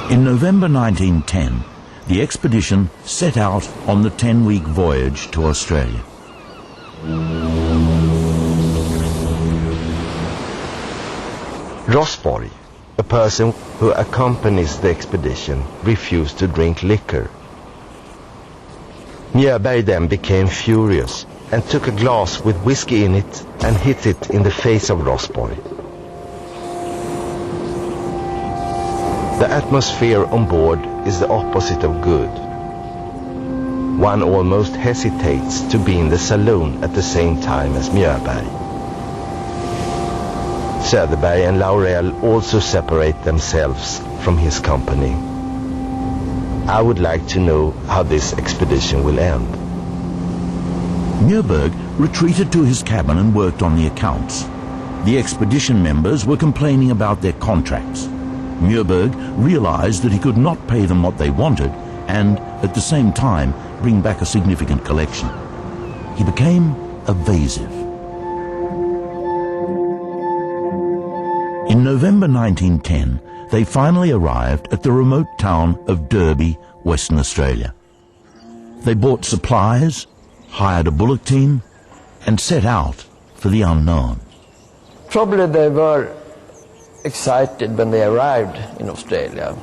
In November 1910, the expedition set out on the 10-week voyage to Australia. Rosborg, a person who accompanies the expedition, refused to drink liquor. Mjoberg then became furious and took a glass with whiskey in it and hit it in the face of Rosborg. The atmosphere on board is the opposite of good. One almost hesitates to be in the saloon at the same time as Mjoberg. Söderberg and Laurel also separate themselves from his company. I would like to know how this expedition will end. Mjoberg retreated to his cabin and worked on the accounts. The expedition members were complaining about their contracts. Mjoberg realized that he could not pay them what they wanted and, at the same time, bring back a significant collection. He became evasive. In November 1910, they finally arrived at the remote town of Derby, Western Australia. They bought supplies, hired a bullock team, and set out for the unknown. Probably they were excited when they arrived in Australia.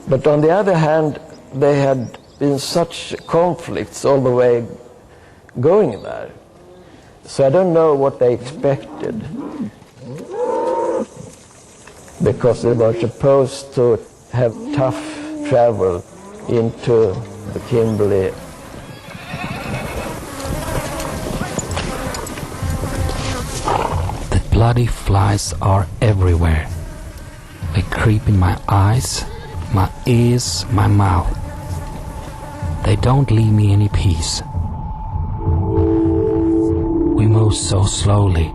But on the other hand, they had been such conflicts all the way going there. So I don't know what they expected. Because they were supposed to have tough travel into the Kimberley. The bloody flies are everywhere. They creep in my eyes, my ears, my mouth. They don't leave me any peace. We move so slowly.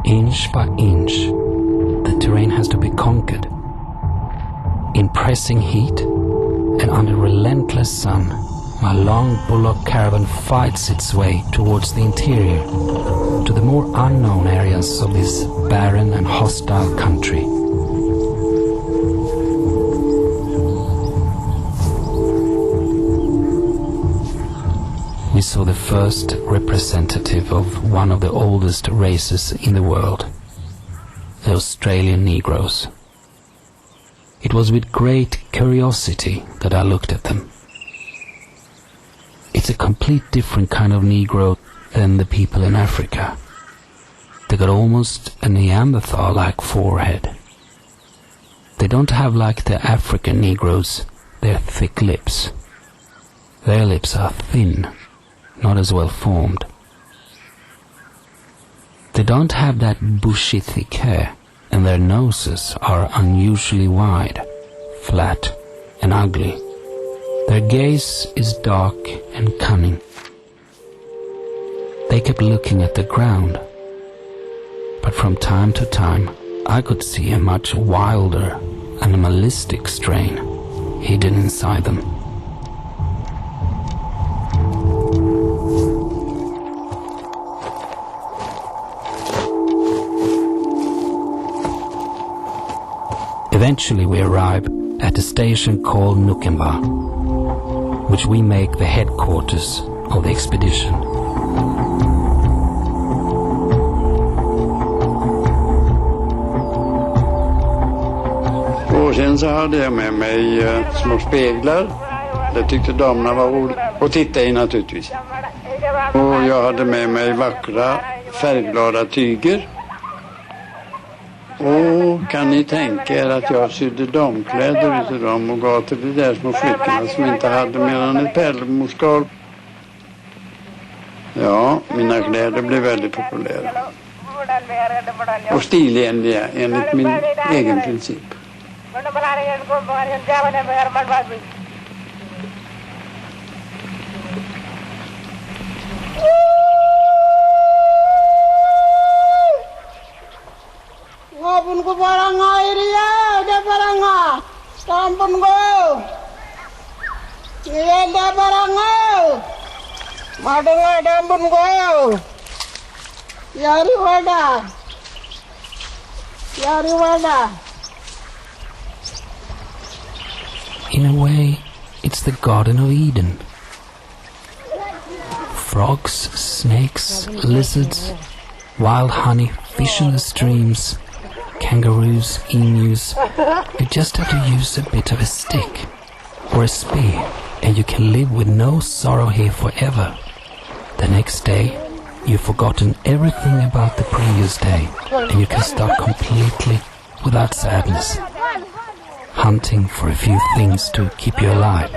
Inch by inch, the terrain has to be conquered. In pressing heat and under relentless sun, my long bullock caravan fights its way towards the interior, to the more unknown areas of this barren and hostile country. We saw the first representative of one of the oldest races in the world, the Australian Negroes. It was with great curiosity that I looked at them. It's a complete different kind of Negro than the people in Africa. They got almost a Neanderthal-like forehead. They don't have, like the African Negroes, their thick lips. Their lips are thin, not as well formed. They don't have that bushy thick hair, and their noses are unusually wide, flat and ugly. Their gaze is dark and cunning. They kept looking at the ground, but from time to time I could see a much wilder, animalistic strain hidden inside them. Eventually we arrive at a station called Nukemba, which we make the headquarters of the expedition. Och sen så hade jag med mig små speglar. Det tyckte damerna var roligt att titta i naturligtvis. Och jag hade med mig vackra färgglada tyger. Och kan ni tänka er att jag sydde damkläder utav dem och gav till de där små flickorna som inte hade mer än ett pärlmoskal. Ja, mina kläder blev väldigt populära. Och stilenliga enligt min egen princip. Ngapun ko parang iriya, ada parang tampun ko. Ada parang madang tampun ko. Yari wada. In a way, it's the Garden of Eden. Frogs, snakes, lizards, wild honey, fish in the streams, kangaroos, emus. You just have to use a bit of a stick or a spear, and you can live with no sorrow here forever. The next day, you've forgotten everything about the previous day, and you can start completely without sadness, hunting for a few things to keep you alive.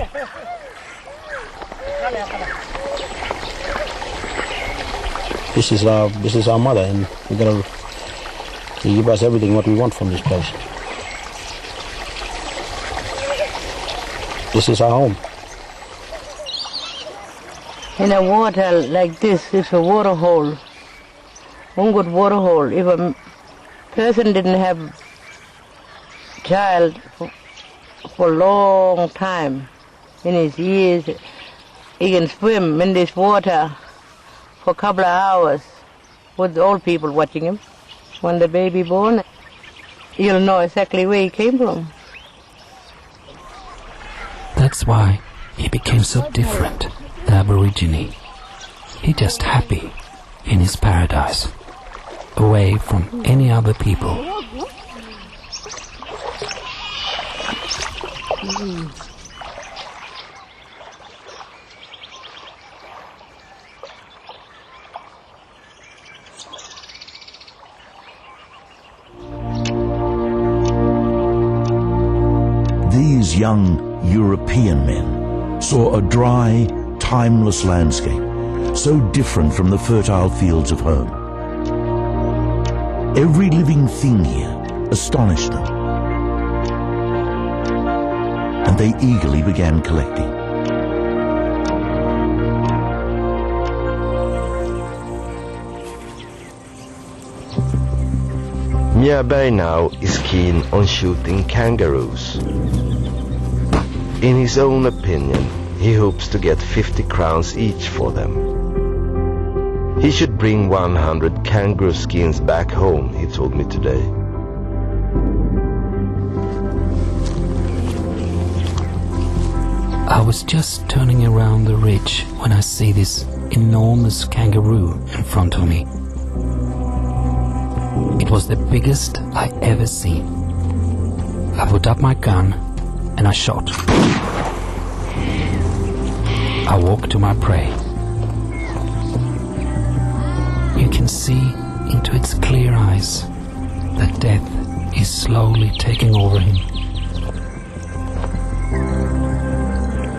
This is our mother, and we're gonna give us everything what we want from this place. This is our home. In a water like this is a water hole, one good water hole. If a person didn't have child for a long time in his years, he can swim in this water for a couple of hours with old people watching him. When the baby born, you'll know exactly where he came from. That's why he became so different, the Aborigine. He's just happy in his paradise, away from any other people. These young European men saw a dry, timeless landscape, so different from the fertile fields of home. Every living thing here astonished them, and they eagerly began collecting. Mjoberg now is keen on shooting kangaroos. In his own opinion, he hopes to get 50 crowns each for them. He should bring 100 kangaroo skins back home, he told me today. I was just turning around the ridge when I see this enormous kangaroo in front of me. It was the biggest I ever seen. I put up my gun and I shot. I walked to my prey. You can see into its clear eyes that death is slowly taking over him.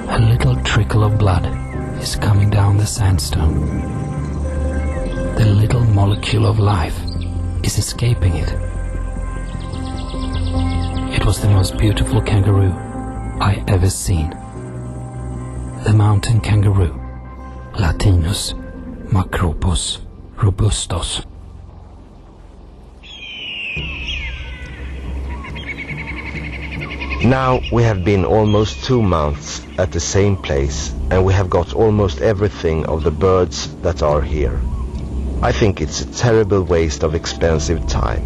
A little trickle of blood is coming down the sandstone. The little molecule of life is escaping it. It was the most beautiful kangaroo I ever seen. The mountain kangaroo, Latinus macropus robustus. Now we have been almost 2 months at the same place, and we have got almost everything of the birds that are here. I think it's a terrible waste of expensive time.